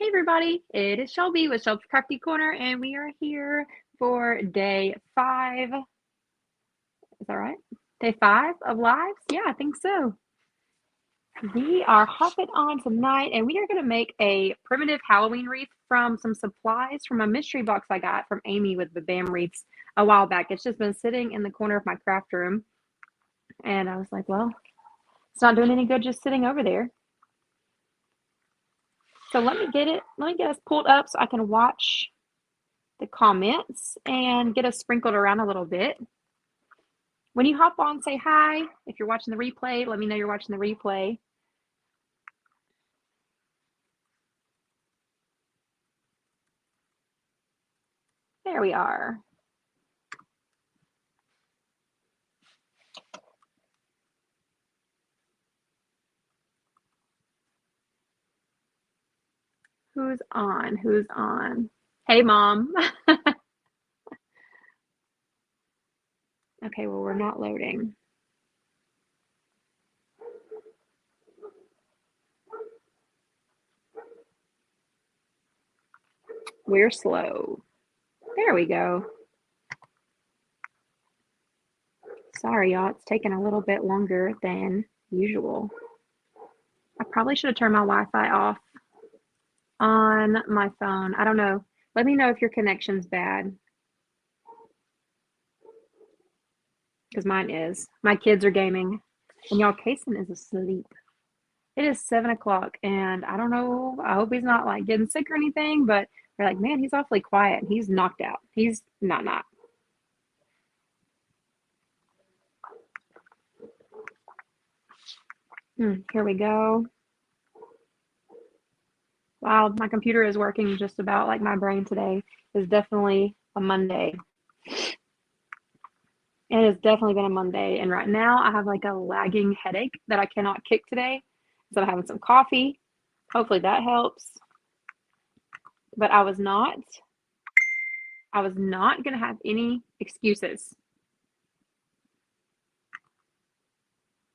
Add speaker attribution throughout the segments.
Speaker 1: Hey everybody, it is Shelby with Shelby's Crafty Corner, and we are here for day 5. Is that right? Day 5 of lives? Yeah, I think so. We are hopping on tonight, and we are going to make a primitive Halloween wreath from some supplies from a mystery box I got from Amy with BaBam Wreaths a while back. It's just been sitting in the corner of my craft room, and I was like, well, it's not doing any good just sitting over there. So let me get us pulled up so I can watch the comments and get us sprinkled around a little bit. When you hop on, say hi. If you're watching the replay, let me know you're watching the replay. There we are. Who's on? Who's on? Hey, Mom. Okay, well, we're not loading. We're slow. There we go. Sorry, y'all. It's taking a little bit longer than usual. I probably should have turned my Wi-Fi off on my phone. I don't know. Let me know if your connection's bad. Because mine is. My kids are gaming. And y'all, Kason is asleep. It is 7 o'clock, and I don't know. I hope he's not like getting sick or anything, but they're like, man, he's awfully quiet. He's knocked out. He's not. Here we go. Wow, my computer is working just about like my brain today. It's definitely a Monday. It has definitely been a Monday, and right now I have like a lagging headache that I cannot kick today. So I'm having some coffee. Hopefully that helps. But I was not going to have any excuses.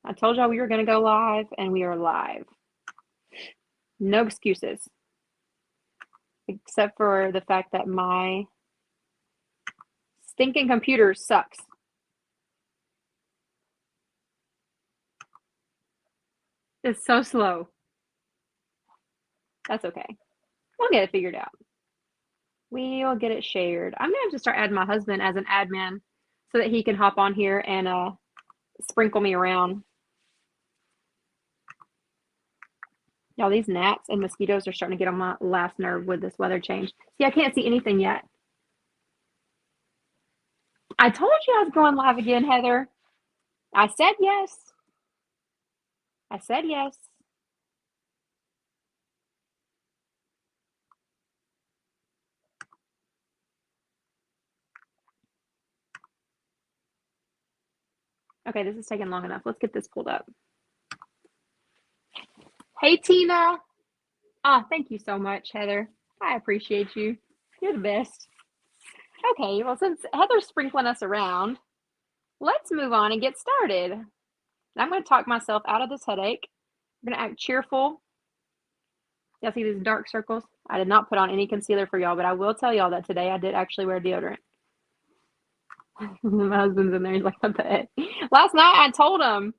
Speaker 1: I told y'all we were going to go live, and we are live. No excuses. Except for the fact that my stinking computer sucks. It's so slow. That's okay. We'll get it figured out. We'll get it shared. I'm going to have to start adding my husband as an admin so that he can hop on here and sprinkle me around. Y'all, these gnats and mosquitoes are starting to get on my last nerve with this weather change. See, I can't see anything yet. I told you I was going live again, Heather. I said yes. I said yes. Okay, this is taking long enough. Let's get this pulled up. Hey, Tina. Thank you so much, Heather. I appreciate you. You're the best. Okay, well, since Heather's sprinkling us around, let's move on and get started. I'm going to talk myself out of this headache. I'm going to act cheerful. Y'all see these dark circles? I did not put on any concealer for y'all, but I will tell y'all that today I did actually wear deodorant. My husband's in there. He's like, what the heck? Last night I told him,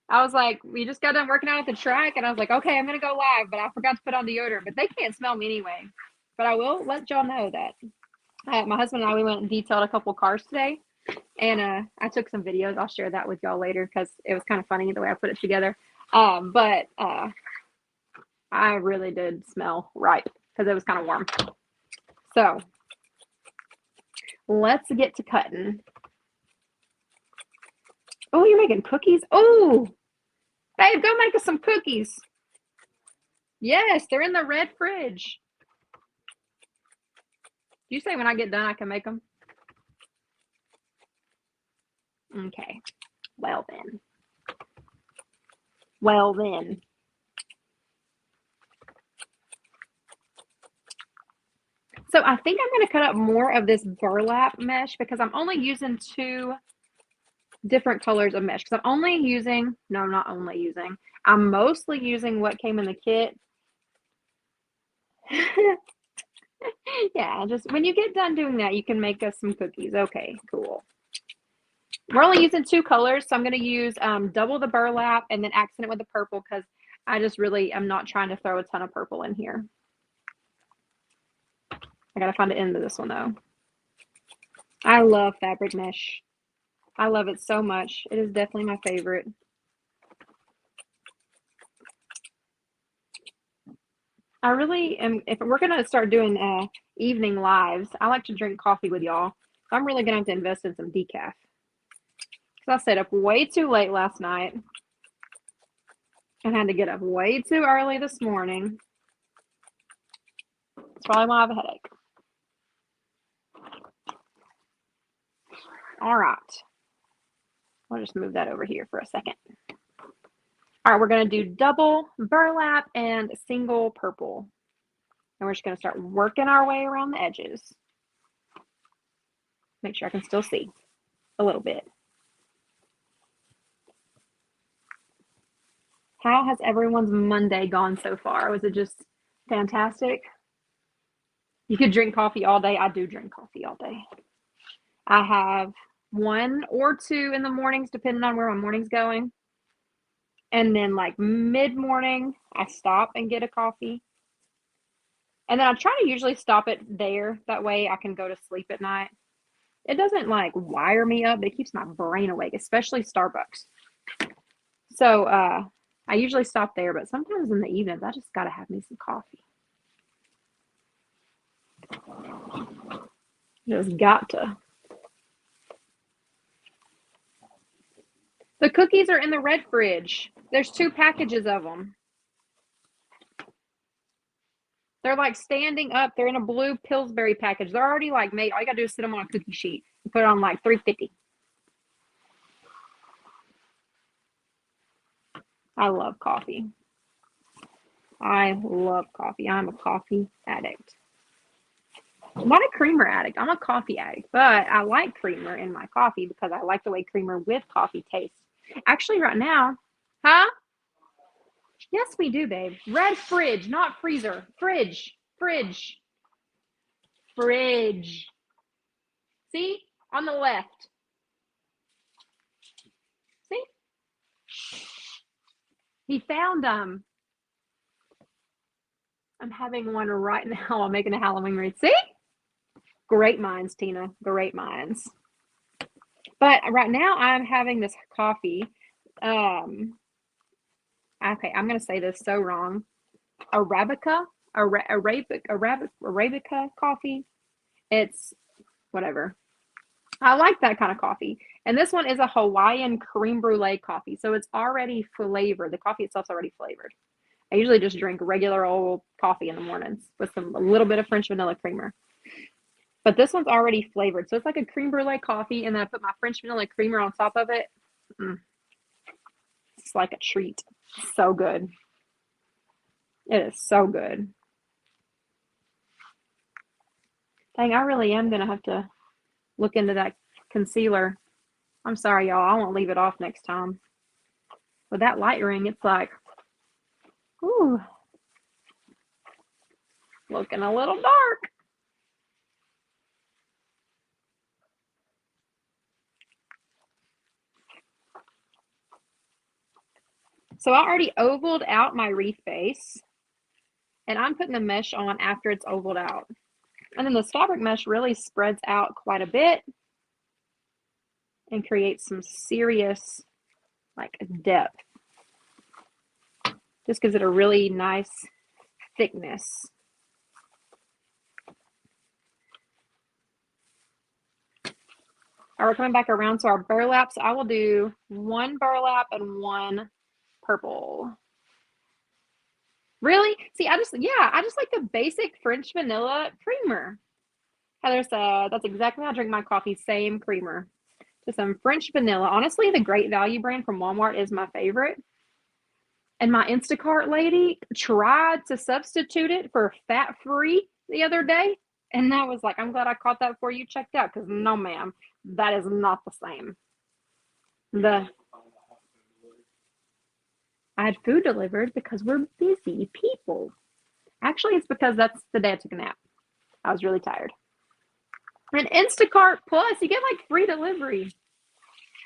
Speaker 1: I was like, we just got done working out at the track, and I was like, okay, I'm going to go live, but I forgot to put on deodorant. But they can't smell me anyway. But I will let y'all know that my husband and I, we went and detailed a couple cars today, and I took some videos. I'll share that with y'all later because it was kind of funny the way I put it together. But I really did smell ripe because it was kind of warm. So let's get to cutting. Oh, you're making cookies? Oh, babe, go make us some cookies. Yes, they're in the red fridge. You say when I get done, I can make them? Okay. Well then. So I think I'm going to cut up more of this burlap mesh because I'm only using 2 different colors of mesh. Because I'm mostly using what came in the kit. Yeah, just when you get done doing that, you can make us some cookies. Okay, cool. We're only using 2 colors, so I'm going to use double the burlap and then accent it with the purple because I just really am not trying to throw a ton of purple in here. I got to find the end of this one, though. I love fabric mesh. I love it so much. It is definitely my favorite. I really am, if we're going to start doing evening lives, I like to drink coffee with y'all. So I'm really going to have to invest in some decaf. Because I stayed up way too late last night and had to get up way too early this morning. It's probably why I have a headache. All right. I'll just move that over here for a second. All right, we're going to do double burlap and single purple. And we're just going to start working our way around the edges. Make sure I can still see a little bit. How has everyone's Monday gone so far? Was it just fantastic? You could drink coffee all day. I do drink coffee all day. I have 1 or 2 in the mornings, depending on where my morning's going. And then like mid-morning, I stop and get a coffee. And then I try to usually stop it there. That way I can go to sleep at night. It doesn't like wire me up, but it keeps my brain awake, especially Starbucks. So I usually stop there, but sometimes in the evenings, I just got to have me some coffee. Just got to. The cookies are in the red fridge. There's 2 packages of them. They're like standing up. They're in a blue Pillsbury package. They're already like made. All you gotta do is sit them on a cookie sheet and put it on like $3.50. I love coffee. I love coffee. I'm a coffee addict. I'm not a creamer addict. I'm a coffee addict, but I like creamer in my coffee because I like the way creamer with coffee tastes. Actually, right now, huh? Yes, we do, babe. Red fridge, not freezer. Fridge, fridge, fridge. See? On the left. See? He found them. I'm having one right now. I'm making a Halloween wreath. See? Great minds, Tina. Great minds. But right now I'm having this coffee. Okay, I'm going to say this so wrong. Arabica coffee. It's whatever. I like that kind of coffee. And this one is a Hawaiian creme brulee coffee. So it's already flavored. The coffee itself's already flavored. I usually just drink regular old coffee in the mornings with a little bit of French vanilla creamer. But this one's already flavored. So it's like a creme brulee coffee, and then I put my French vanilla creamer on top of it. It's like a treat. So good. It is so good. Dang, I really am going to have to look into that concealer. I'm sorry, y'all. I won't leave it off next time. With that light ring, it's like, ooh, looking a little dark. So I already ovaled out my wreath base, and I'm putting the mesh on after it's ovaled out. And then the fabric mesh really spreads out quite a bit and creates some serious like depth. Just gives it a really nice thickness. All right, we're coming back around to our burlap. So I will do 1 burlap and 1 purple. Really? See, I just like the basic French vanilla creamer. Heather said, that's exactly how I drink my coffee, same creamer. Just some French vanilla. Honestly, the Great Value brand from Walmart is my favorite. And my Instacart lady tried to substitute it for fat-free the other day. And I was like, I'm glad I caught that before you checked out, because no, ma'am, that is not the same. I had food delivered because we're busy people. I Actually, it's because that's the day I took a nap. I was really tired. And Instacart Plus, you get like free delivery.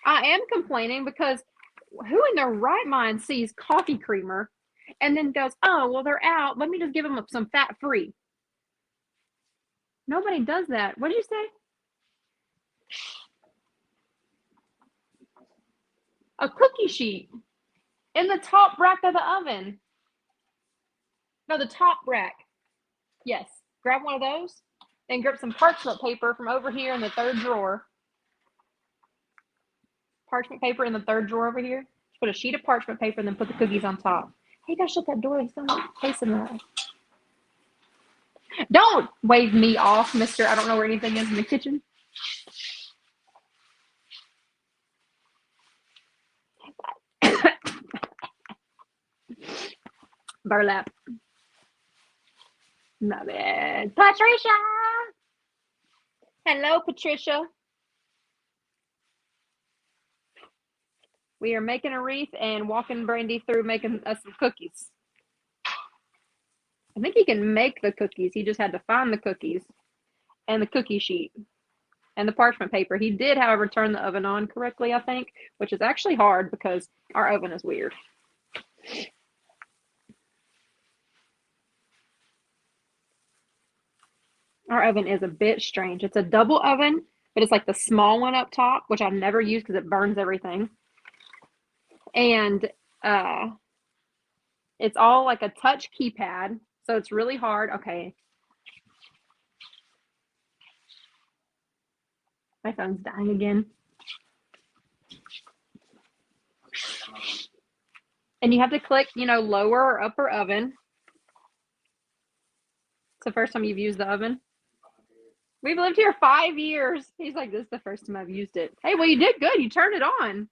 Speaker 1: I am complaining because who in their right mind sees coffee creamer and then goes, oh, well, they're out. Let me just give them some fat free. Nobody does that. What did you say? A cookie sheet in the top rack of the oven. No, the top rack. Yes. Grab one of those. Then grab some parchment paper from over here in the third drawer. Parchment paper in the third drawer over here. Put a sheet of parchment paper and then put the cookies on top. Hey, you gotta shut that door. He's gonna facing that. Don't wave me off, mister. I don't know where anything is in the kitchen. Burlap. My bad. Patricia! Hello, Patricia. We are making a wreath and walking Brandy through making us some cookies. I think he can make the cookies. He just had to find the cookies and the cookie sheet and the parchment paper. He did, however, turn the oven on correctly, I think, which is actually hard because our oven is weird. Our oven is a bit strange. It's a double oven, but it's like the small one up top, which I've never used because it burns everything. And it's all like a touch keypad, so it's really hard. Okay. My phone's dying again. And you have to click, lower or upper oven. It's the first time you've used the oven. We've lived here 5 years. He's like, this is the first time I've used it. Hey, well, you did good. You turned it on.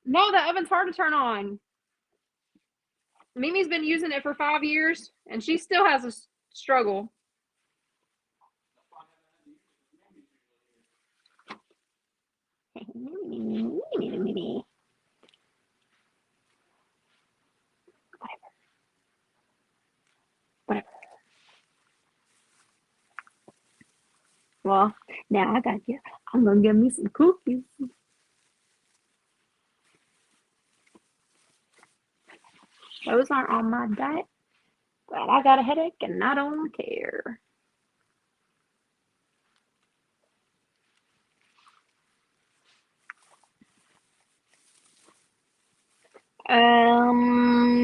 Speaker 1: No, the oven's hard to turn on. Mimi's been using it for 5 years, and she still has a struggle. Whatever. Well, now I got you. I'm gonna get me some cookies. Those aren't on my diet, but I got a headache and I don't care.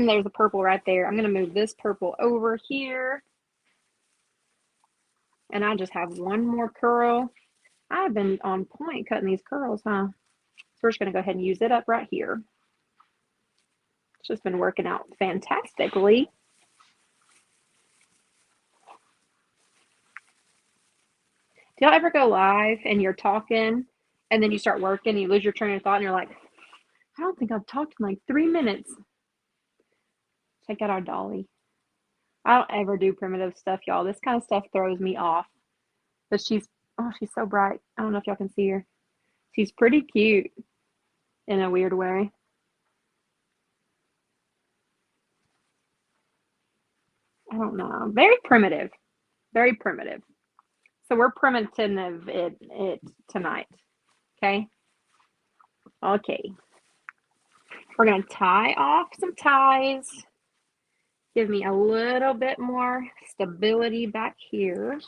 Speaker 1: There's a purple right there. I'm gonna move this purple over here. And I just have one more curl. I've been on point cutting these curls, huh? So we're just gonna go ahead and use it up right here. It's just been working out fantastically. Do y'all ever go live and you're talking and then you start working, you lose your train of thought and you're like, I don't think I've talked in like 3 minutes. Check out our dolly. I don't ever do primitive stuff, y'all. This kind of stuff throws me off. But she's so bright. I don't know if y'all can see her. She's pretty cute in a weird way. I don't know. Very primitive. Very primitive. So we're primitive it tonight. Okay? Okay. We're going to tie off some ties. Give me a little bit more stability back here.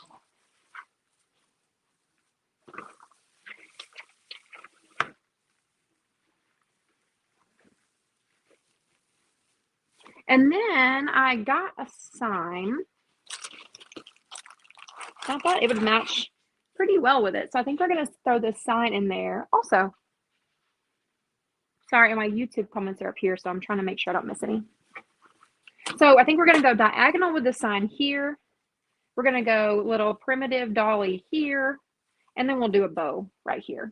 Speaker 1: And then I got a sign. I thought it would match pretty well with it. So I think we're going to throw this sign in there. Also, sorry, my YouTube comments are up here, so I'm trying to make sure I don't miss any. So I think we're going to go diagonal with the sign here. We're going to go little primitive dolly here. And then we'll do a bow right here.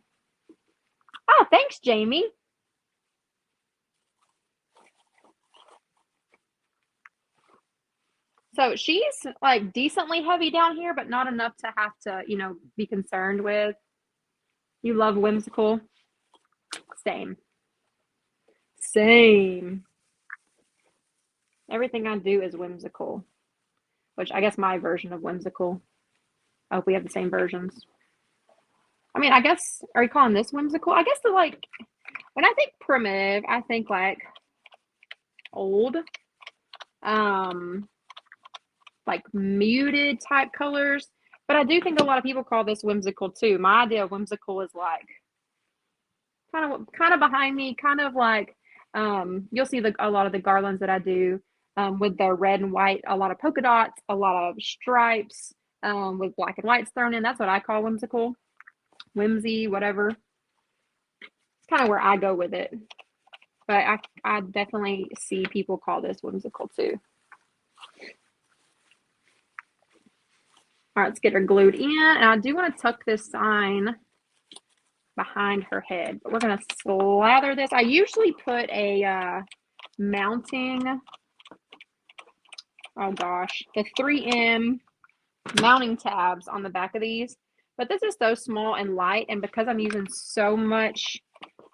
Speaker 1: Oh, thanks, Jamie. So she's like decently heavy down here, but not enough to have to, be concerned with. You love whimsical? Same. Everything I do is whimsical, which I guess my version of whimsical. I hope we have the same versions. I mean, I guess, are you calling this whimsical? I guess like, when I think primitive, I think like old, like muted type colors. But I do think a lot of people call this whimsical too. My idea of whimsical is like kind of behind me, kind of like you'll see a lot of the garlands that I do with the red and white, a lot of polka dots, a lot of stripes with black and whites thrown in. That's what I call whimsical, whimsy, whatever. It's kind of where I go with it. But I definitely see people call this whimsical too. All right, let's get her glued in. And I do want to tuck this sign behind her head, but we're going to slather this. I usually put a mounting, oh gosh, the 3M mounting tabs on the back of these. But this is so small and light, and because I'm using so much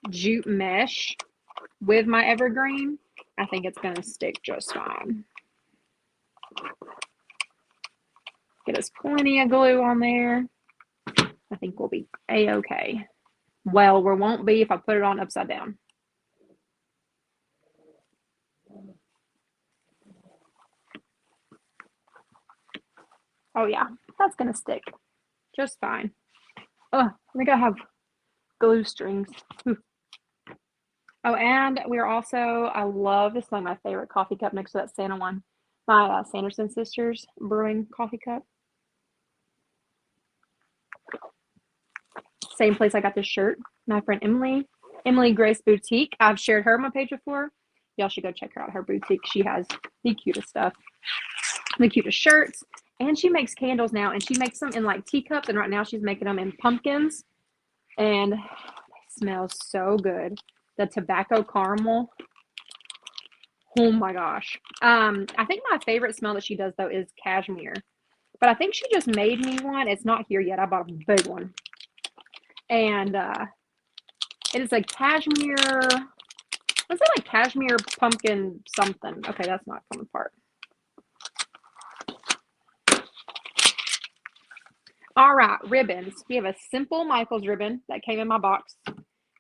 Speaker 1: jute mesh with my evergreen, I think it's going to stick just fine. Get us plenty of glue on there. I think we'll be a-okay. Well, we won't be if I put it on upside down. Oh yeah, that's going to stick just fine. Oh, I think I have glue strings. Ooh. Oh, and we're also, I love, this is like my favorite coffee cup next to that Santa one. My Sanderson Sisters brewing coffee cup. Same place I got this shirt. My friend Emily Grace Boutique. I've shared her on my page before. Y'all should go check her out. Her boutique. She has the cutest stuff, the cutest shirts, and she makes candles now. And she makes them in like teacups. And right now she's making them in pumpkins, and they smell so good. The tobacco caramel. Oh my gosh. I think my favorite smell that she does though is cashmere, but I think she just made me one. It's not here yet. I bought a big one. And it is like cashmere, what's it, like cashmere pumpkin something. Okay, that's not coming apart. All right, ribbons. We have a simple Michaels ribbon that came in my box.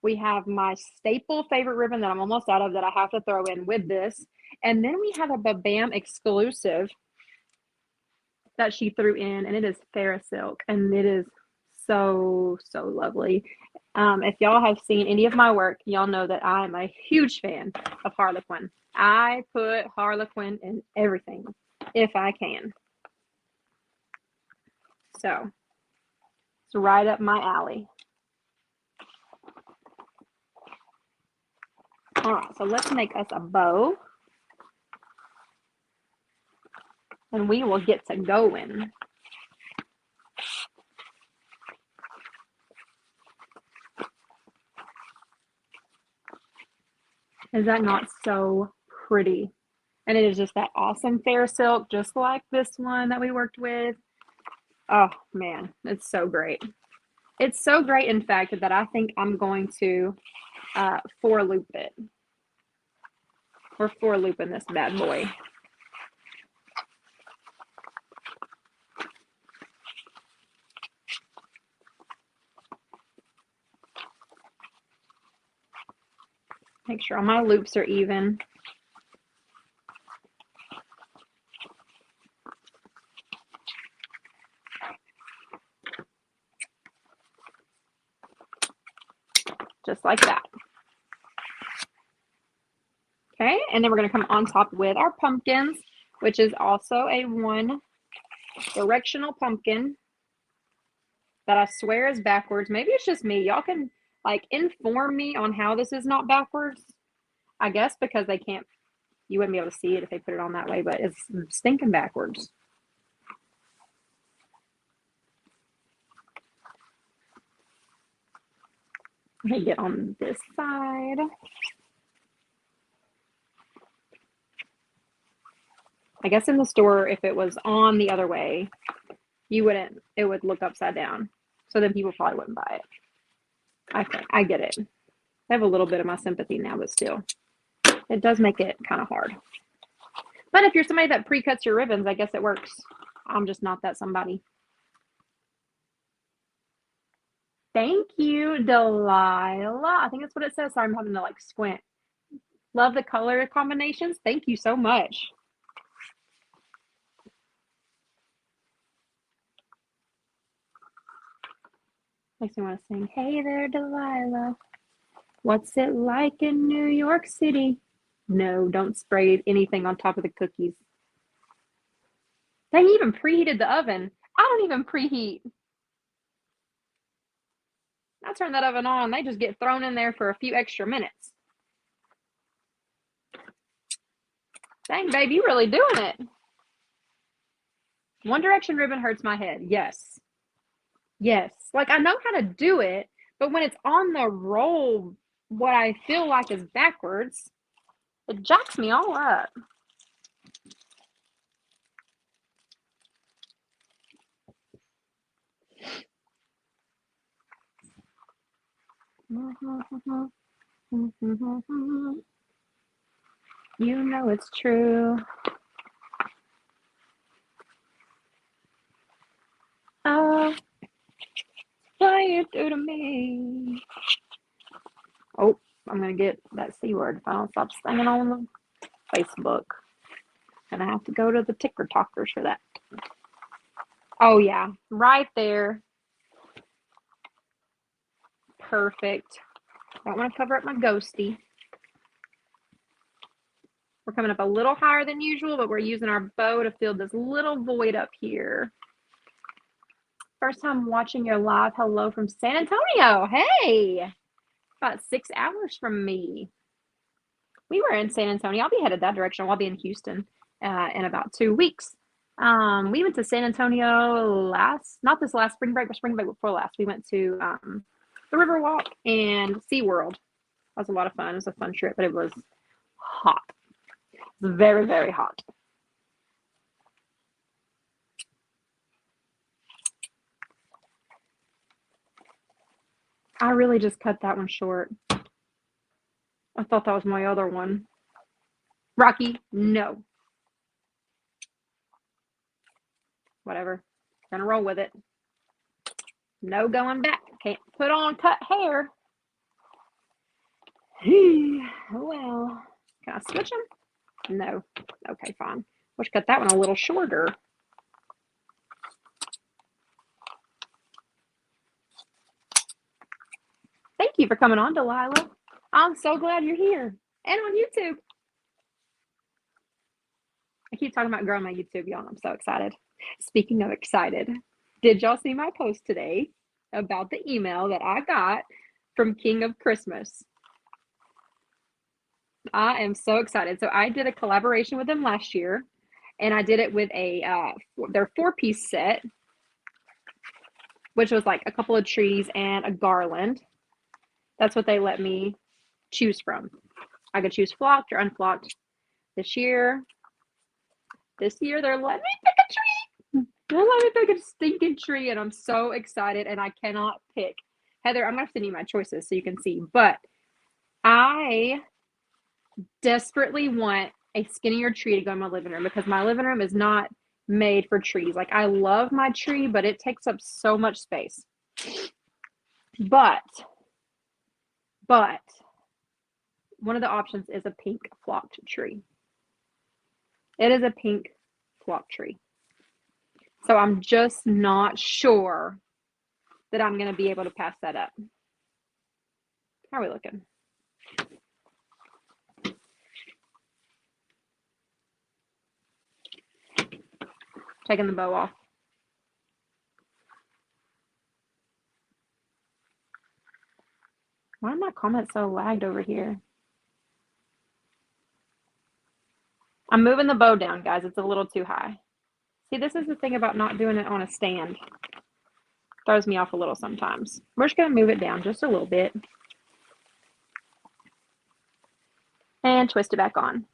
Speaker 1: We have my staple favorite ribbon that I'm almost out of that I have to throw in with this. And then we have a BaBam exclusive that she threw in, and it is Ferris silk, and it is so lovely. If y'all have seen any of my work, y'all know that I'm a huge fan of Harlequin. I put Harlequin in everything if I can. So it's right up my alley. All right, so let's make us a bow, and we will get to going. Is that not so pretty? And it is just that awesome fair silk, just like this one that we worked with. Oh man, it's so great. It's so great, in fact, that I think I'm going to four loop it. We're four looping this bad boy. Make sure all my loops are even. Just like that. Okay, and then we're going to come on top with our pumpkins, which is also a one directional pumpkin that I swear is backwards. Maybe it's just me. Y'all can like inform me on how this is not backwards. I guess because they can't, you wouldn't be able to see it if they put it on that way, but it's stinking backwards. Let me get on this side. I guess in the store, if it was on the other way, you wouldn't, it would look upside down. So then people probably wouldn't buy it. I get it. I have a little bit of my sympathy now, but still, it does make it kind of hard. But if you're somebody that pre-cuts your ribbons, I guess it works. I'm just not that somebody. Thank you, Delilah. I think that's what it says. Sorry, I'm having to like squint. Love the color combinations. Thank you so much. Makes me want to sing, hey there, Delilah. What's it like in New York City? No, don't spray anything on top of the cookies. They even preheated the oven. I don't even preheat. I turn that oven on. They just get thrown in there for a few extra minutes. Dang, babe, you really doing it. One Direction ribbon hurts my head. Yes. Yes. Like, I know how to do it, but when it's on the roll, what I feel like is backwards, it jacks me all up. You know it's true. Oh, what you do to me? Oh, I'm gonna get that C word if I don't stop singing on the Facebook. And I have to go to the ticker talkers for that. Oh yeah, right there. Perfect. Don't want to cover up my ghosty. We're coming up a little higher than usual, but we're using our bow to fill this little void up here. First time watching your live. Hello from San Antonio. Hey, about 6 hours from me. We were in San Antonio. I'll be headed that direction. I'll be in Houston in about 2 weeks. We went to San Antonio not this last spring break, but spring break before last. We went to the Riverwalk and SeaWorld. That was a lot of fun. It was a fun trip, but it was hot. It was very, very hot. I really just cut that one short. I thought that was my other one. Rocky, no. Whatever. Gonna roll with it. No going back. Can't put on cut hair. Well, can I switch them? No. Okay, fine. Let's cut that one a little shorter. Thank you for coming on, Delilah. I'm so glad you're here. And on YouTube. I keep talking about growing my YouTube, y'all. I'm so excited. Speaking of excited, did y'all see my post today about the email that I got from King of Christmas? I am so excited. So I did a collaboration with them last year, and I did it with their 4-piece set, which was like a couple of trees and a garland. That's what they let me choose from. I could choose flocked or unflocked. This year they're letting me pick a tree. They're letting me pick a stinking tree, and I'm so excited, and I cannot pick. Heather, I'm going to send you my choices so you can see, but I desperately want a skinnier tree to go in my living room because my living room is not made for trees. Like, I love my tree, but it takes up so much space. But one of the options is a pink flocked tree. It is a pink flocked tree. So I'm just not sure that I'm going to be able to pass that up. How are we looking? Taking the bow off. Why are my comments so lagged over here? I'm moving the bow down, guys. It's a little too high. See, this is the thing about not doing it on a stand. Throws me off a little sometimes. We're just going to move it down just a little bit. And twist it back on.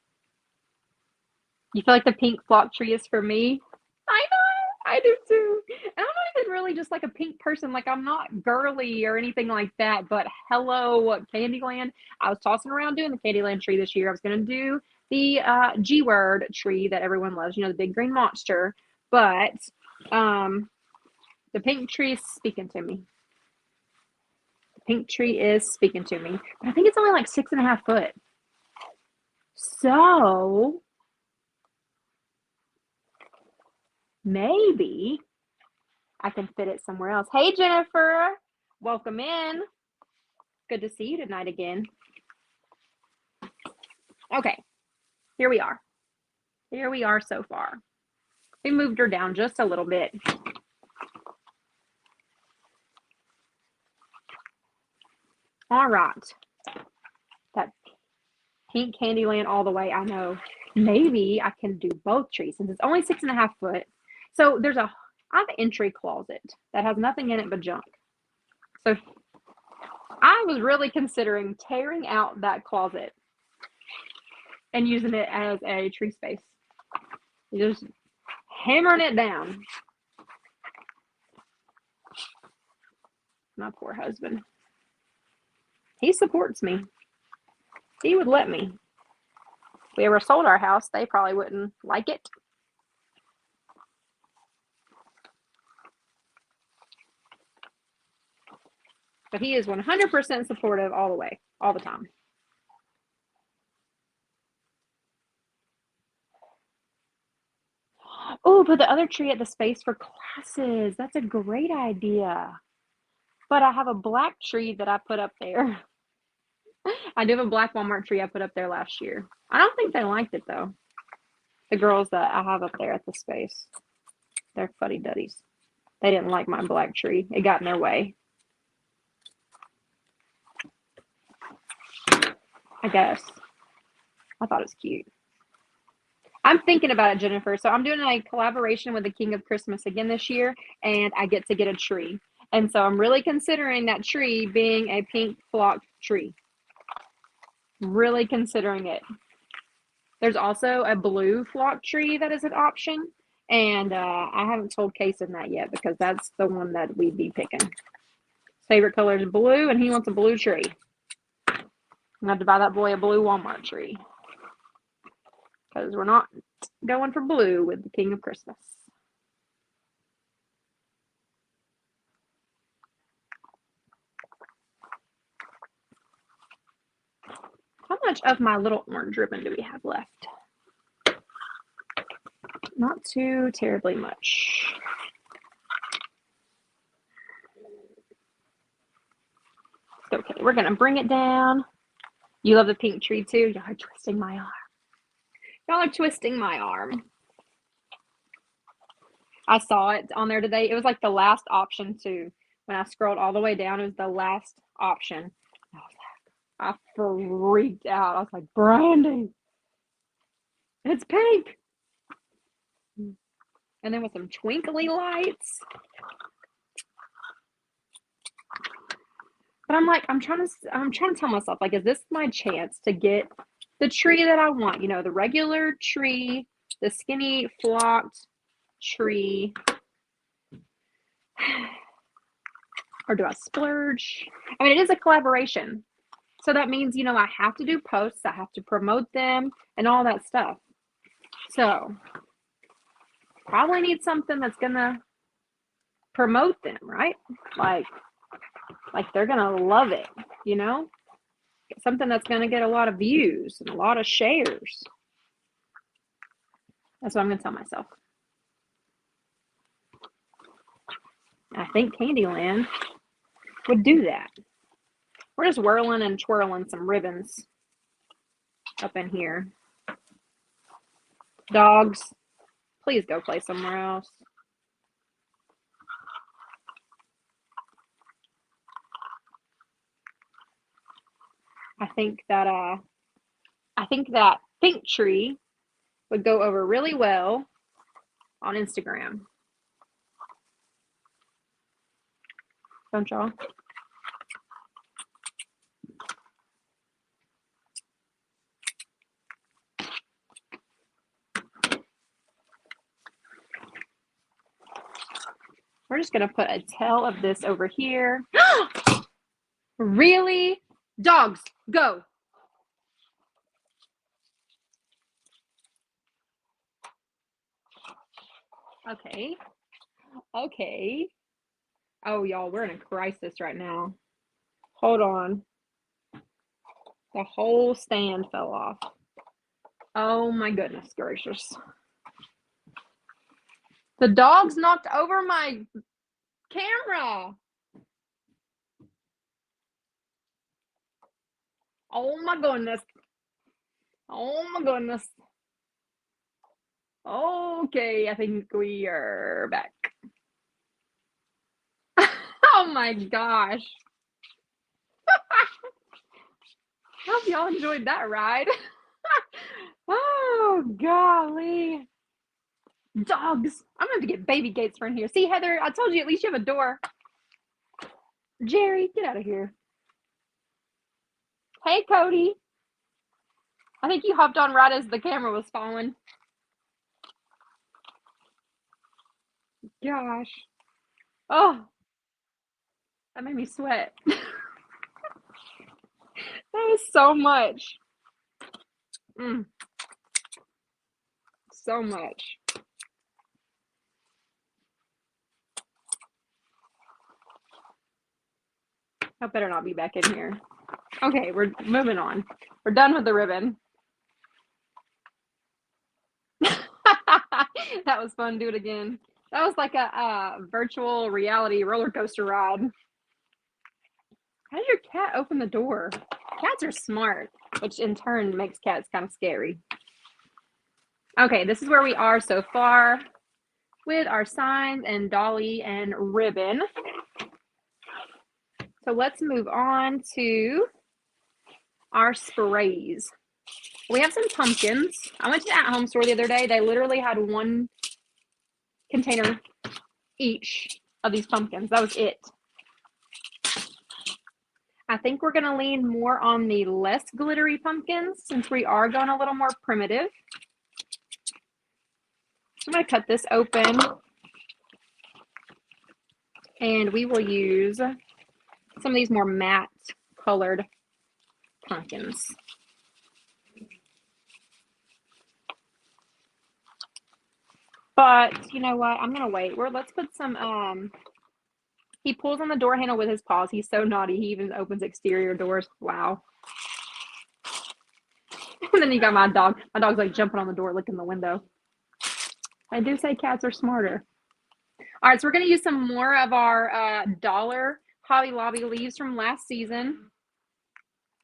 Speaker 1: You feel like the pink flock tree is for me? I know, I do too. And I'm not even really just like a pink person. Like, I'm not girly or anything like that. But hello, Candyland. I was tossing around doing the Candyland tree this year. I was going to do the G word tree that everyone loves, you know, the big green monster. But the pink tree is speaking to me. The pink tree is speaking to me. But I think it's only like 6.5 foot. So maybe I can fit it somewhere else. Hey, Jennifer. Welcome in. Good to see you tonight again. Okay. Here we are. Here we are so far. We moved her down just a little bit. All right. That pink Candyland all the way. I know. Maybe I can do both trees since it's only 6.5 foot. So I have an entry closet that has nothing in it but junk. So I was really considering tearing out that closet and using it as a tree space. Just hammering it down. My poor husband. He supports me. He would let me. If we ever sold our house, they probably wouldn't like it. But he is 100% supportive all the way, all the time. Oh, put the other tree at the space for classes. That's a great idea. But I have a black tree that I put up there. I do have a black Walmart tree I put up there last year. I don't think they liked it, though. The girls that I have up there at the space. They're fuddy-duddies. They didn't like my black tree. It got in their way. I guess. I thought it was cute. I'm thinking about it, Jennifer. So I'm doing a collaboration with the King of Christmas again this year, and I get to get a tree. And so I'm really considering that tree being a pink flocked tree. Really considering it. There's also a blue flocked tree that is an option. And I haven't told Kason that yet because that's the one that we'd be picking. His favorite color is blue, and he wants a blue tree. I'm going to have to buy that boy a blue Walmart tree. Because we're not going for blue with the King of Christmas. How much of my little orange ribbon do we have left? Not too terribly much. Okay, we're going to bring it down. You love the pink tree too? Y'all are twisting my arm. Y'all are twisting my arm. I saw it on there today. It was like the last option too. When I scrolled all the way down, it was the last option. I freaked out. I was like, Brandy, it's pink. And then with some twinkly lights. But I'm like, I'm trying to tell myself, like, is this my chance to get the tree that I want? You know, the regular tree, the skinny flocked tree. Or do I splurge? I mean, it is a collaboration. So that means, you know, I have to do posts. I have to promote them and all that stuff. So probably need something that's going to promote them, right? Like they're going to love it, you know? Something that's going to get a lot of views and a lot of shares. That's what I'm going to tell myself. I think Candyland would do that. We're just whirling and twirling some ribbons up in here. Dogs, please go play somewhere else. I think that pink tree would go over really well on Instagram. Don't y'all? We're just going to put a tail of this over here. Really? Dogs, go. Okay. Okay. Oh, y'all, we're in a crisis right now. Hold on. The whole stand fell off. Oh my goodness gracious. The dogs knocked over my camera. Oh my goodness. Oh my goodness. Okay, I think we are back. Oh my gosh. Hope y'all enjoyed that ride. Oh, golly. Dogs. I'm going to have to get baby gates for in here. See, Heather, I told you at least you have a door. Jerry, get out of here. Hey, Cody. I think you hopped on right as the camera was falling. Gosh. Oh, that made me sweat. That was so much. So much. I better not be back in here. Okay, we're moving on. We're done with the ribbon. That was fun. Do it again. That was like a virtual reality roller coaster ride. How did your cat open the door? Cats are smart, which in turn makes cats kind of scary. Okay, this is where we are so far with our signs and dolly and ribbon. So let's move on to our sprays. We have some pumpkins. I went to the at-home store the other day. They literally had one container each of these pumpkins. That was it. I think we're going to lean more on the less glittery pumpkins since we are going a little more primitive. So I'm going to cut this open. And we will use some of these more matte colored pumpkins. But you know what? I'm going to wait. Let's put some, he pulls on the door handle with his paws. He's so naughty. He even opens exterior doors. Wow. And then you got my dog. My dog's like jumping on the door, licking the window. I do say cats are smarter. All right, so we're going to use some more of our dollar Hobby Lobby leaves from last season.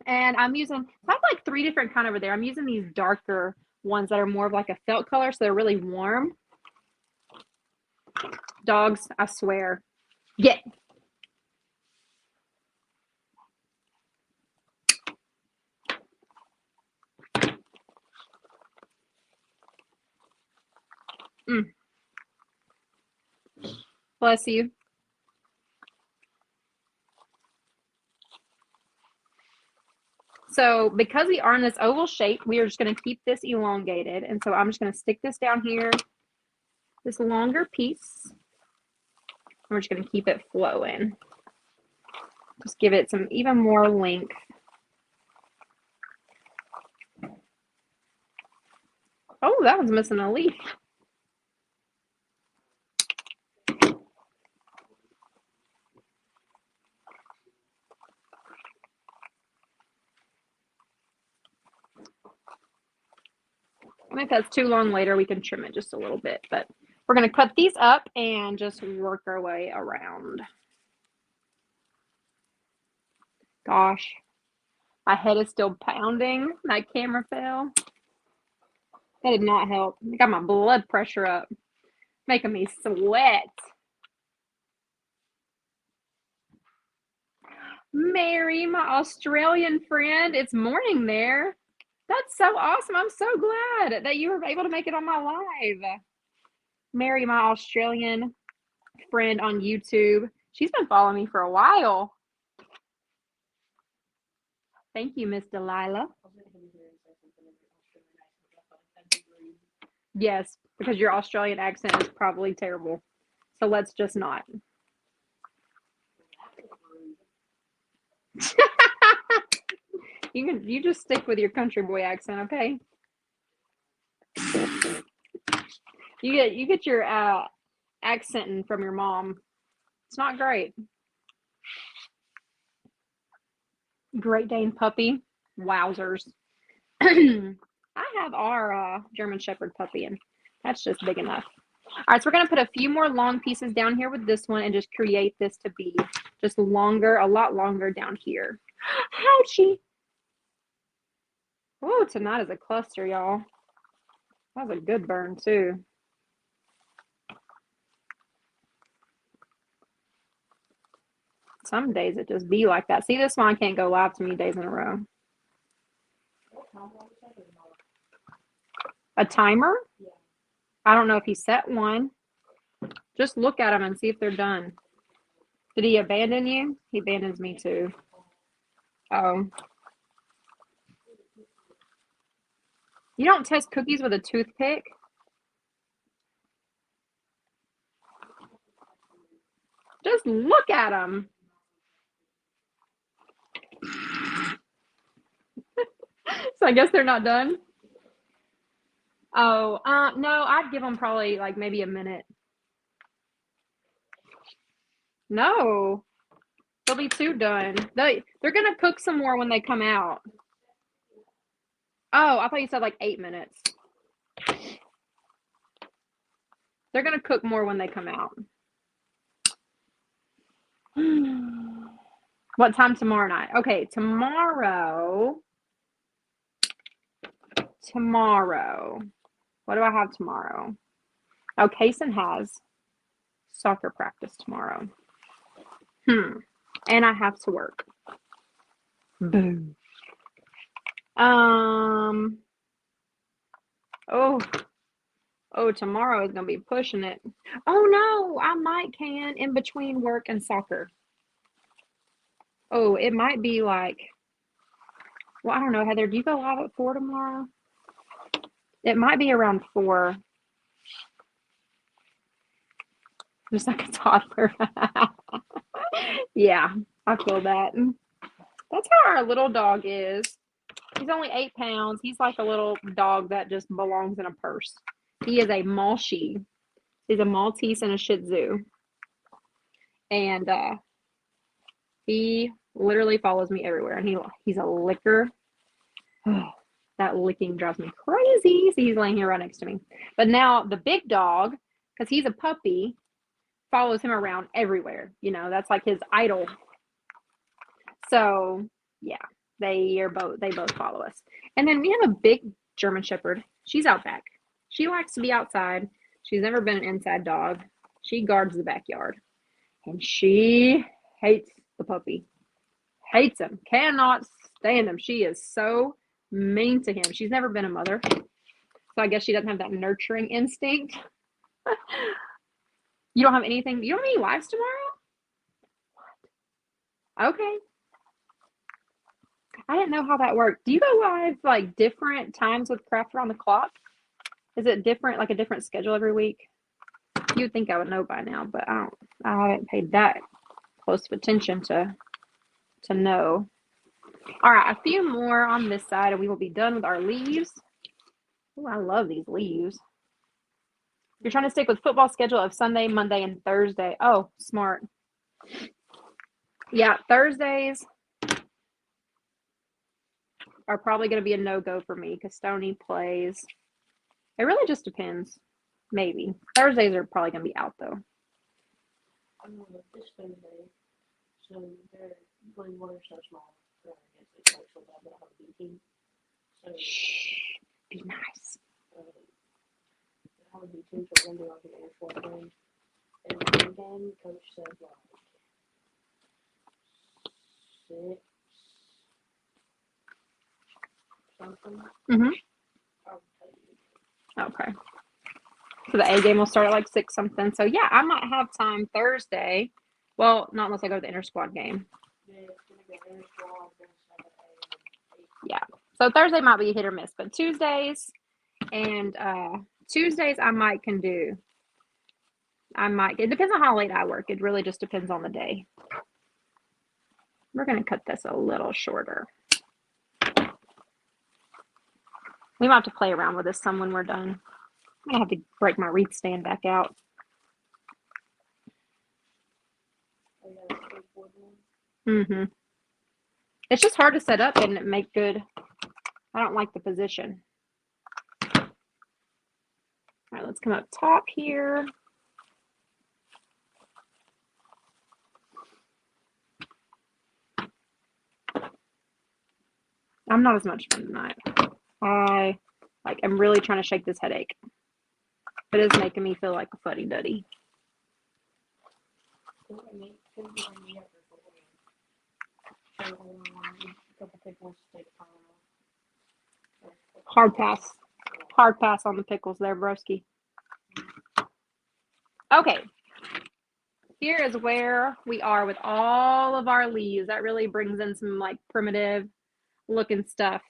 Speaker 1: And I'm using, I have like 3 different kind over there. I'm using these darker ones that are more of like a felt color, so they're really warm. Dogs, I swear. Get. Bless you. So because we are in this oval shape, we are just going to keep this elongated. And so I'm just going to stick this down here, this longer piece. And we're just going to keep it flowing. Just give it some even more length. Oh, that one's missing a leaf. And if that's too long later, we can trim it just a little bit. But we're going to cut these up and just work our way around. Gosh, my head is still pounding. My camera fell. That did not help. I got my blood pressure up, making me sweat. Mary, my Australian friend, it's morning there. That's so awesome. I'm so glad that you were able to make it on my live. Mary, my Australian friend on YouTube. She's been following me for a while. Thank you, Miss Delilah. Yes, because your Australian accent is probably terrible. So let's just not. You just stick with your country boy accent, okay? You get your accenting from your mom. It's not great. Great Dane puppy. Wowzers. I have our German Shepherd puppy, and that's just big enough. All right, so we're going to put a few more long pieces down here with this one and just create this to be just longer, a lot longer down here. Ouchie. Oh, tonight is a cluster, y'all. That was a good burn, too. Some days it just be like that. See, this one can't go live to me days in a row. A timer? Yeah. I don't know if he set one. Just look at them and see if they're done. Did he abandon you? He abandons me too. Oh. You don't test cookies with a toothpick? Just look at them. So I guess they're not done? Oh, no, I'd give them probably like maybe a minute. No, they'll be too done. They're going to cook some more when they come out. Oh, I thought you said like 8 minutes. They're going to cook more when they come out. What time tomorrow night? Okay, tomorrow. What do I have tomorrow? Oh, Kaysen has soccer practice tomorrow. And I have to work. Boom. Oh, tomorrow is going to be pushing it. Oh, no, I might can in between work and soccer. Oh, it might be like, well, I don't know, Heather, do you go live at 4 tomorrow? It might be around 4. Just like a toddler. Yeah, I feel that. That's how our little dog is. He's only 8 pounds. He's like a little dog that just belongs in a purse. He is a Malshi. He's a Maltese and a Shih Tzu. And he literally follows me everywhere. And he's a licker. That licking drives me crazy. See, he's laying here right next to me. But now the big dog, because he's a puppy, follows him around everywhere. You know, that's like his idol. So, yeah, they both follow us. And then we have a big German Shepherd. She's out back. She likes to be outside. She's never been an inside dog. She guards the backyard. And she hates the puppy. Hates him. Cannot stand him. She is so mean to him. She's never been a mother. So I guess she doesn't have that nurturing instinct. You don't have anything? You don't have any lives tomorrow? Okay. I didn't know how that worked. Do you go live like different times with Craft Around the Clock? Is it different, like a different schedule every week? You'd think I would know by now, but I haven't paid that close of attention to know. All right, a few more on this side, and we will be done with our leaves. Oh, I love these leaves. You're trying to stick with football schedule of Sunday, Monday, and Thursday. Oh, smart. Yeah, Thursdays are probably going to be a no-go for me because Stoney plays. It really just depends. Maybe. Thursdays are probably going to be out, though.
Speaker 2: This Thursday, so they're playing water so small.
Speaker 1: Shh, be nice.
Speaker 2: I would be too, so we're going to do like an air squad game. And the game, coach said like 6 something.
Speaker 1: Okay. So the A game will start at like 6 something. So yeah, I might have time Thursday. Well, not unless I go to the inter squad game.
Speaker 2: Yeah, it's going to go inter squad, then 7 a.m.
Speaker 1: Yeah. So Thursday might be hit or miss, but Tuesdays and Tuesdays I might can do. It depends on how late I work. It really just depends on the day. We're going to cut this a little shorter. We might have to play around with this some when we're done. I'm going to have to break my wreath stand back out.
Speaker 2: Oh, yeah, the skateboard one.
Speaker 1: Mm-hmm. It's just hard to set up and make good. I don't like the position. All right, let's come up top here. I'm not as much fun tonight. I'm really trying to shake this headache. It is making me feel like a fuddy-duddy. Hard pass. Hard pass on the pickles there, broski. Okay. Here is where we are with all of our leaves. That really brings in some like primitive looking stuff.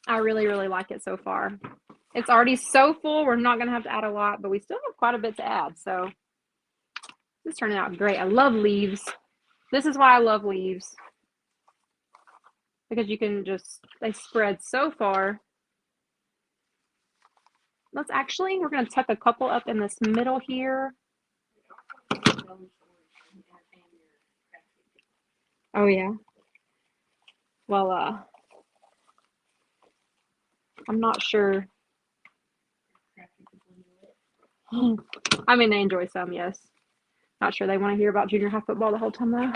Speaker 1: I really, really like it so far. It's already so full. We're not going to have to add a lot, but we still have quite a bit to add. So this is turning out great. I love leaves. This is why I love leaves. Because you can just, they spread so far. We're going to tuck a couple up in this middle here. Oh, yeah. Well, I'm not sure. I mean, they enjoy some, yes. Not sure they want to hear about junior high football the whole time, though.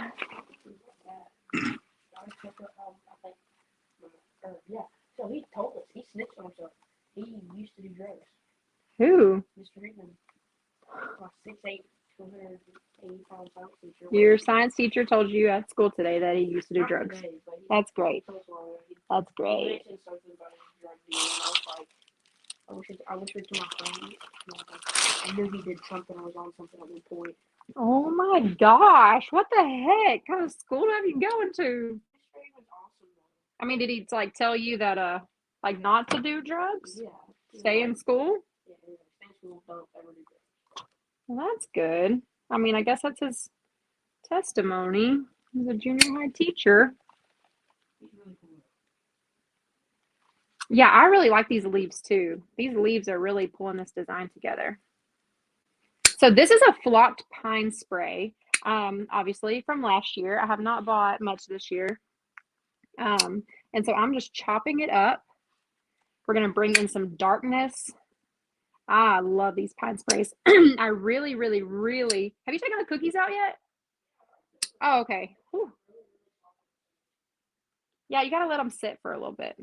Speaker 2: Yeah, so he told us, he snitched on himself. He used to do drugs.
Speaker 1: Who?
Speaker 2: Mr. Reedman. My 6'8", 280-pound science teacher.
Speaker 1: Your science teacher told you at school today that he used to do drugs.
Speaker 2: Today,
Speaker 1: That's great. That's great.
Speaker 2: He mentioned something about his drug dealing, and I was like, I whispered to my friend, I knew he did something, I was on something at one point.
Speaker 1: Oh my gosh, what the heck? What kind of school have you going to? I mean, did he like tell you that like not to do drugs?
Speaker 2: Yeah.
Speaker 1: Stay in school?
Speaker 2: Yeah, stay in school, don't ever do drugs.
Speaker 1: Well, that's good. I mean, I guess that's his testimony. He's a junior high teacher.
Speaker 2: He's really cool.
Speaker 1: Yeah, I really like these leaves too. These leaves are really pulling this design together. So this is a flocked pine spray, obviously from last year. I have not bought much this year. And so I'm just chopping it up. We're going to bring in some darkness. I love these pine sprays. I really, really, really. Have you taken the cookies out yet? Oh, okay. Whew. Yeah, you got to let them sit for a little bit.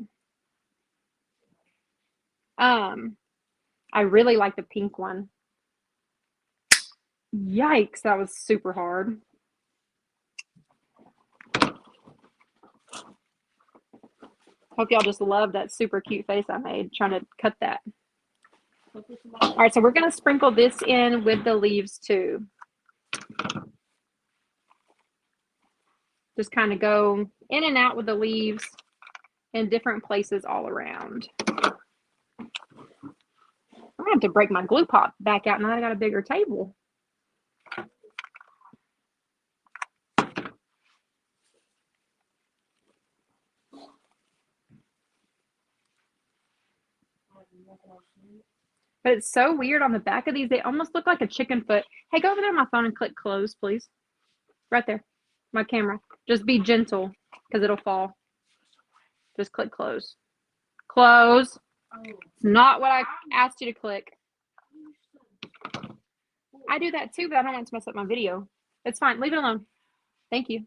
Speaker 1: I really like the pink one. Yikes, that was super hard. Hope y'all just love that super cute face I made trying to cut that. All right, so we're going to sprinkle this in with the leaves too. Just kind of go in and out with the leaves in different places all around. I'm going to have to break my glue pot back out now that I got a bigger table. But it's so weird on the back of these. They almost look like a chicken foot. Hey, go over there on my phone and click close, please. Right there. My camera. Just be gentle because it'll fall. Just click close. Close. It's not what I asked you to click. I do that too, but I don't want to mess up my video. It's fine. Leave it alone. Thank you.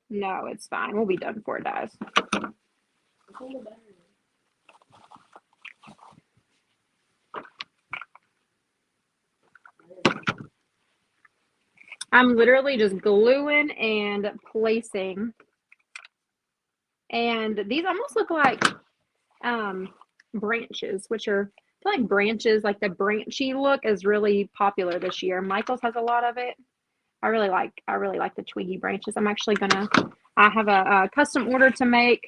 Speaker 1: No, it's fine. We'll be done before it dies. I'm literally just gluing and placing. And these almost look like branches, which are, I feel like branches, like the branchy look is really popular this year. Michael's has a lot of it. I really like the twiggy branches. I'm actually I have a custom order to make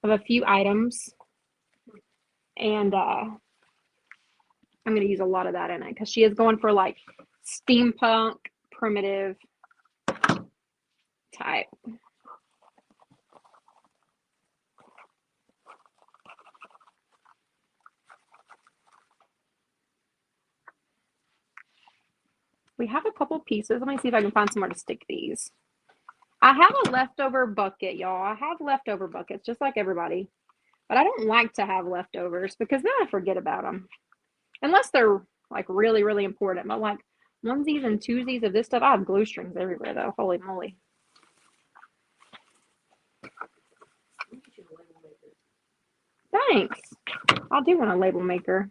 Speaker 1: of a few items. And I'm going to use a lot of that in it because she is going for like steampunk, primitive type. We have a couple pieces. Let me see if I can find somewhere to stick these. I have a leftover bucket, y'all. I have leftover buckets, just like everybody. But I don't like to have leftovers because then I forget about them. Unless they're like really, really important. But like onesies and twosies of this stuff, I have glue strings everywhere though. Holy moly. Thanks. I do want a label maker.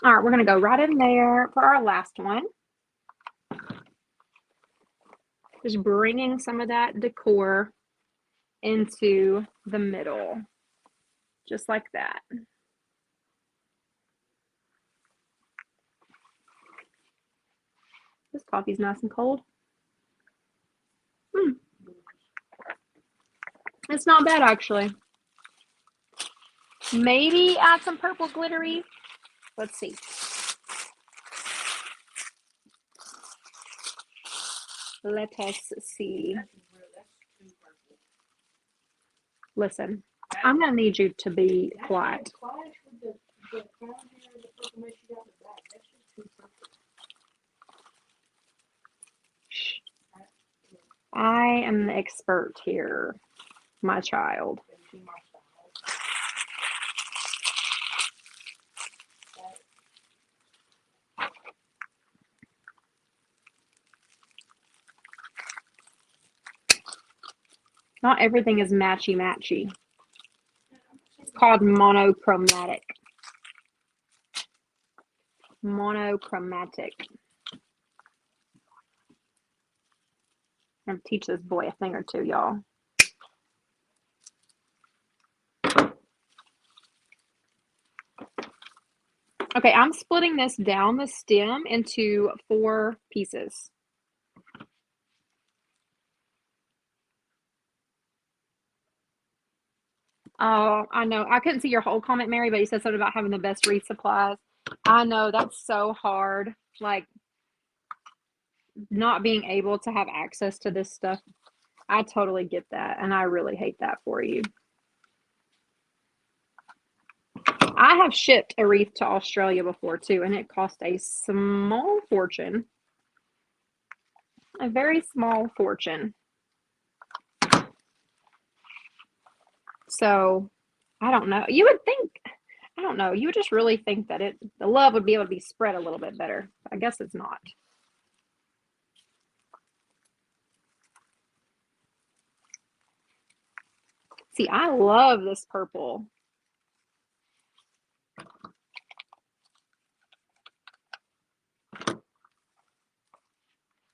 Speaker 1: All right, we're going to go right in there for our last one. Just bringing some of that decor into the middle, just like that. This coffee's nice and cold. It's not bad, actually. Maybe add some purple glittery. Let's see. Let us see. Listen, I'm going to need you to be quiet. I am the expert here, my child. Not everything is matchy-matchy. It's called monochromatic. Monochromatic. I'm going to teach this boy a thing or two, y'all. Okay, I'm splitting this down the stem into 4 pieces. Oh, I know. I couldn't see your whole comment, Mary, but you said something about having the best wreath supplies. I know that's so hard. Like, not being able to have access to this stuff. I totally get that, and I really hate that for you. I have shipped a wreath to Australia before, too, and it cost a small fortune. A very small fortune. So, I don't know. You would think, I don't know, you would just really think that the love would be able to be spread a little bit better. I guess it's not. See, I love this purple.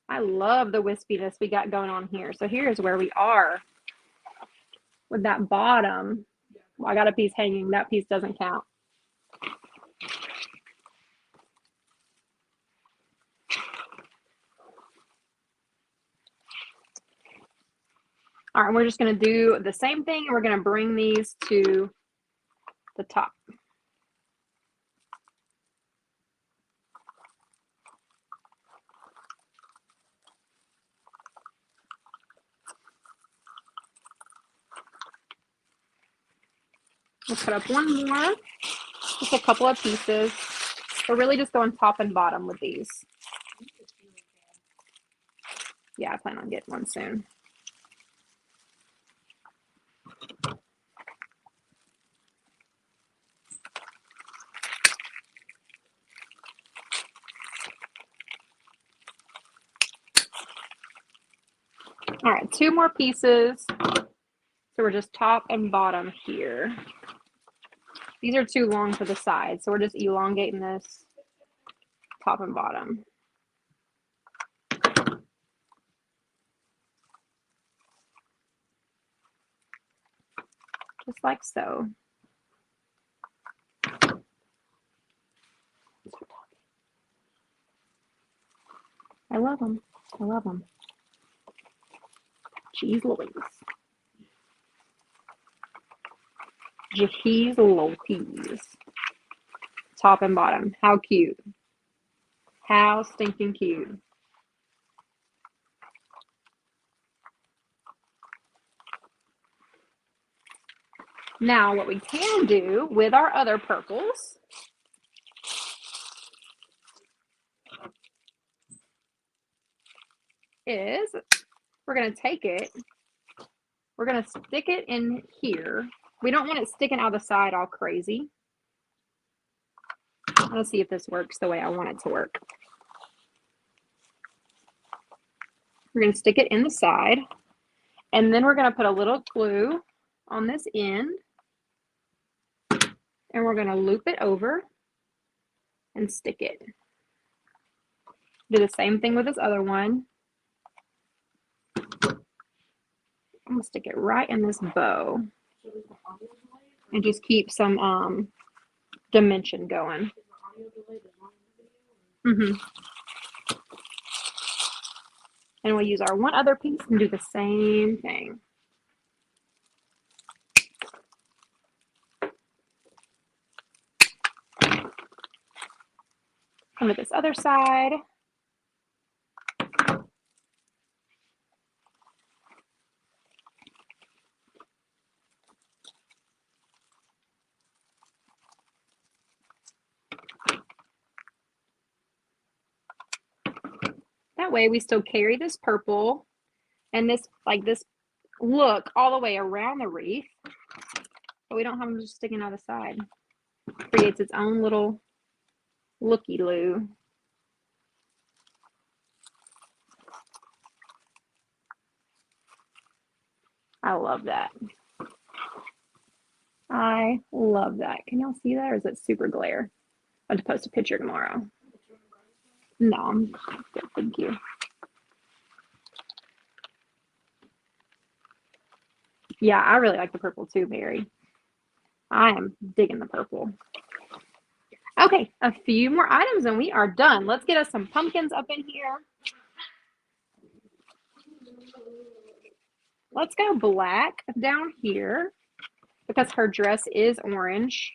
Speaker 1: I love the wispiness we got going on here. So here's where we are with that bottom. Well, I got a piece hanging. That piece doesn't count. All right, we're just going to do the same thing, and we're going to bring these to the top. We'll put up one more, just a couple of pieces. We're really just going top and bottom with these. Yeah, I plan on getting one soon. All right, 2 more pieces. So we're just top and bottom here. These are too long for the side, so we're just elongating this top and bottom. Just like so. I love them. I love them. Jeez Louise. Jeez Louise. Top and bottom. How cute. How stinking cute. Now, what we can do with our other purples is we're going to take it, we're going to stick it in here. We don't want it sticking out the side all crazy. Let's see if this works the way I want it to work. We're going to stick it in the side, and then we're going to put a little glue on this end, and we're going to loop it over and stick it. Do the same thing with this other one. I'm going to stick it right in this bow and just keep some dimension going. And we'll use our one other piece and do the same thing. Come to this other side. That way we still carry this purple and this look all the way around the wreath, but we don't have them just sticking out the side. It creates its own little looky-loo. I love that. I love that. Can y'all see that, or is it super glare? I'll have to post a picture tomorrow. No, I'm good, thank you. Yeah, I really like the purple too, Mary. I am digging the purple. Okay, a few more items and we are done. Let's get us some pumpkins up in here. Let's go black down here because her dress is orange.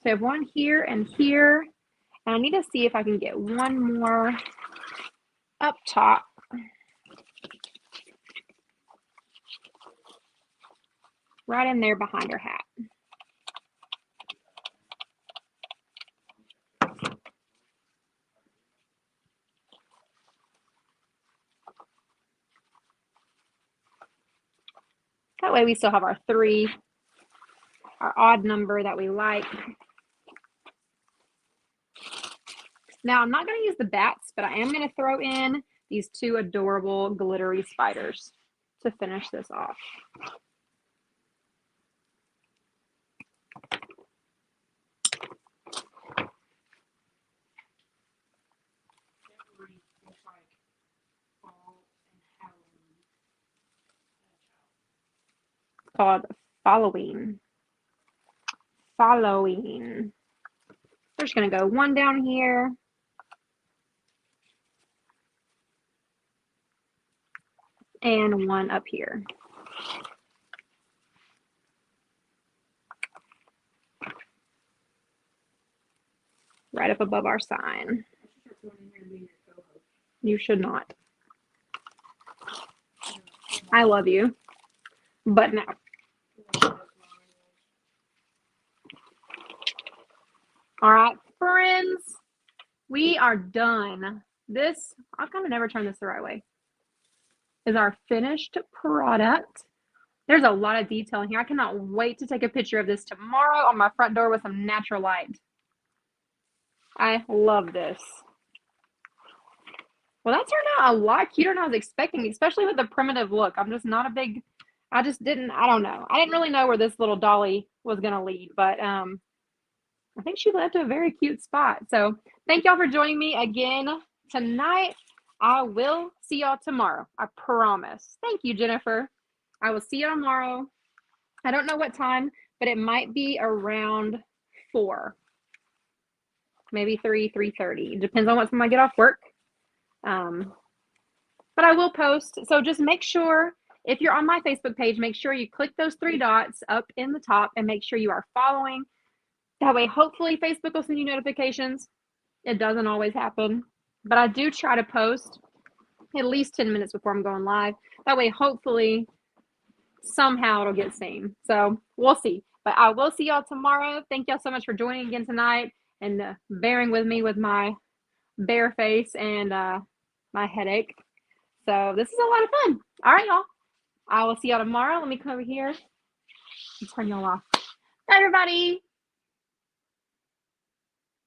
Speaker 1: So I have one here and here, and I need to see if I can get one more up top. Right in there behind her hat. That way we still have our 3, our odd number that we like. Now I'm not going to use the bats, but I am going to throw in these 2 adorable glittery spiders to finish this off. Called following. We're just going to go 1 down here. And 1 up here. Right up above our sign. You should not. I love you, but no. All right, friends, we are done. This, I've kind of never turned this the right way, is our finished product. There's a lot of detail in here. I cannot wait to take a picture of this tomorrow on my front door with some natural light. I love this. Well, that turned out a lot cuter than I was expecting, especially with the primitive look. I'm just not a big, I don't know. I didn't really know where this little dolly was going to lead, but I think she led to a very cute spot. So thank y'all for joining me again tonight. I will see y'all tomorrow. I promise. Thank you, Jennifer. I will see you tomorrow. I don't know what time, but it might be around 4. maybe 3, 3:30. It depends on what time I get off work. But I will post. So just make sure, if you're on my Facebook page, make sure you click those 3 dots up in the top and make sure you are following. That way, hopefully, Facebook will send you notifications. It doesn't always happen, but I do try to post at least 10 minutes before I'm going live. That way, hopefully, somehow it'll get seen. So we'll see. But I will see y'all tomorrow. Thank y'all so much for joining again tonight and bearing with me with my bare face and my headache. So this is a lot of fun. All right, y'all. I will see y'all tomorrow. Let me come over here and turn y'all off. Bye, everybody.